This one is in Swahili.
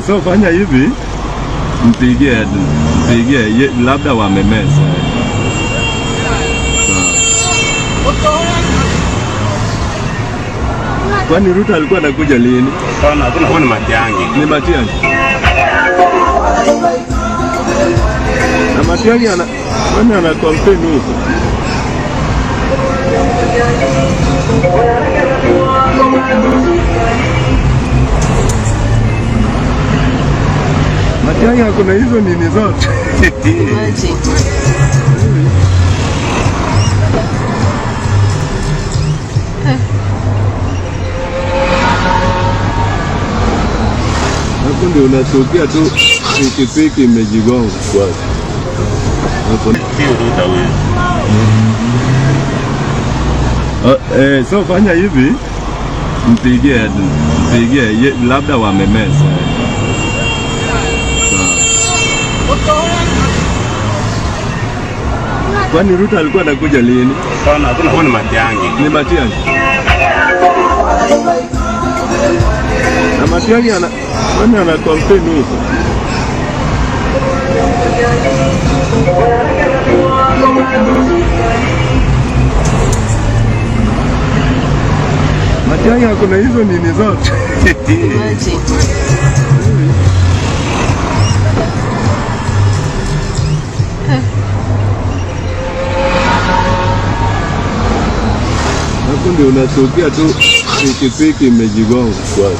So fanya hivi, mpigie labda wamemeza. Kwani Ruto alikuwa anakuja lini? Hakuna, ni Matiang'i. Ni Matiang'i. Na Matiang'i ana campaign huko. Matiang'i hakuna hizo nini zote. Hapo ndio unatokea tu pikipiki imejigonga kwa. Hapo so fanya hivi, mpigie labda wamemeza. Kwani Ruto alikuwa anakuja lini? Hakuna, ni Matiang'i. Ni Matiang'i. Na Matiang'i ana campaign huko. Matiang'i hakuna hizo nini zote. Hapo ndio unatokea tu pikipiki imejigonga kwa.